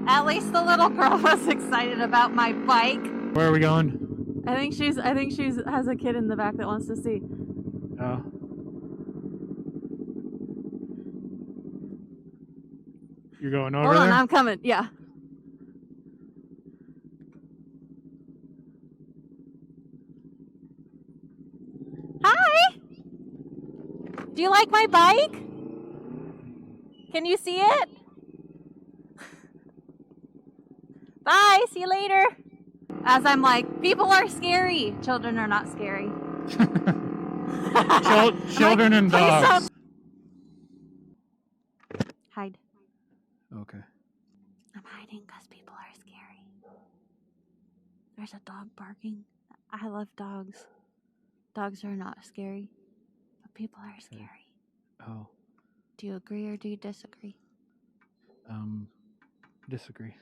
At least the little girl was excited about my bike. Where are we going? I think she's has a kid in the back that wants to see. Oh. You're going over Hold on, there? I'm coming. Yeah. Hi! Do you like my bike? Can you see it? Bye, see you later. As I'm like, people are scary. Children are not scary. Children and dogs. Hide. Okay. I'm hiding because people are scary. There's a dog barking. I love dogs. Dogs are not scary, but people are scary. Oh. Do you agree or do you disagree? Disagree.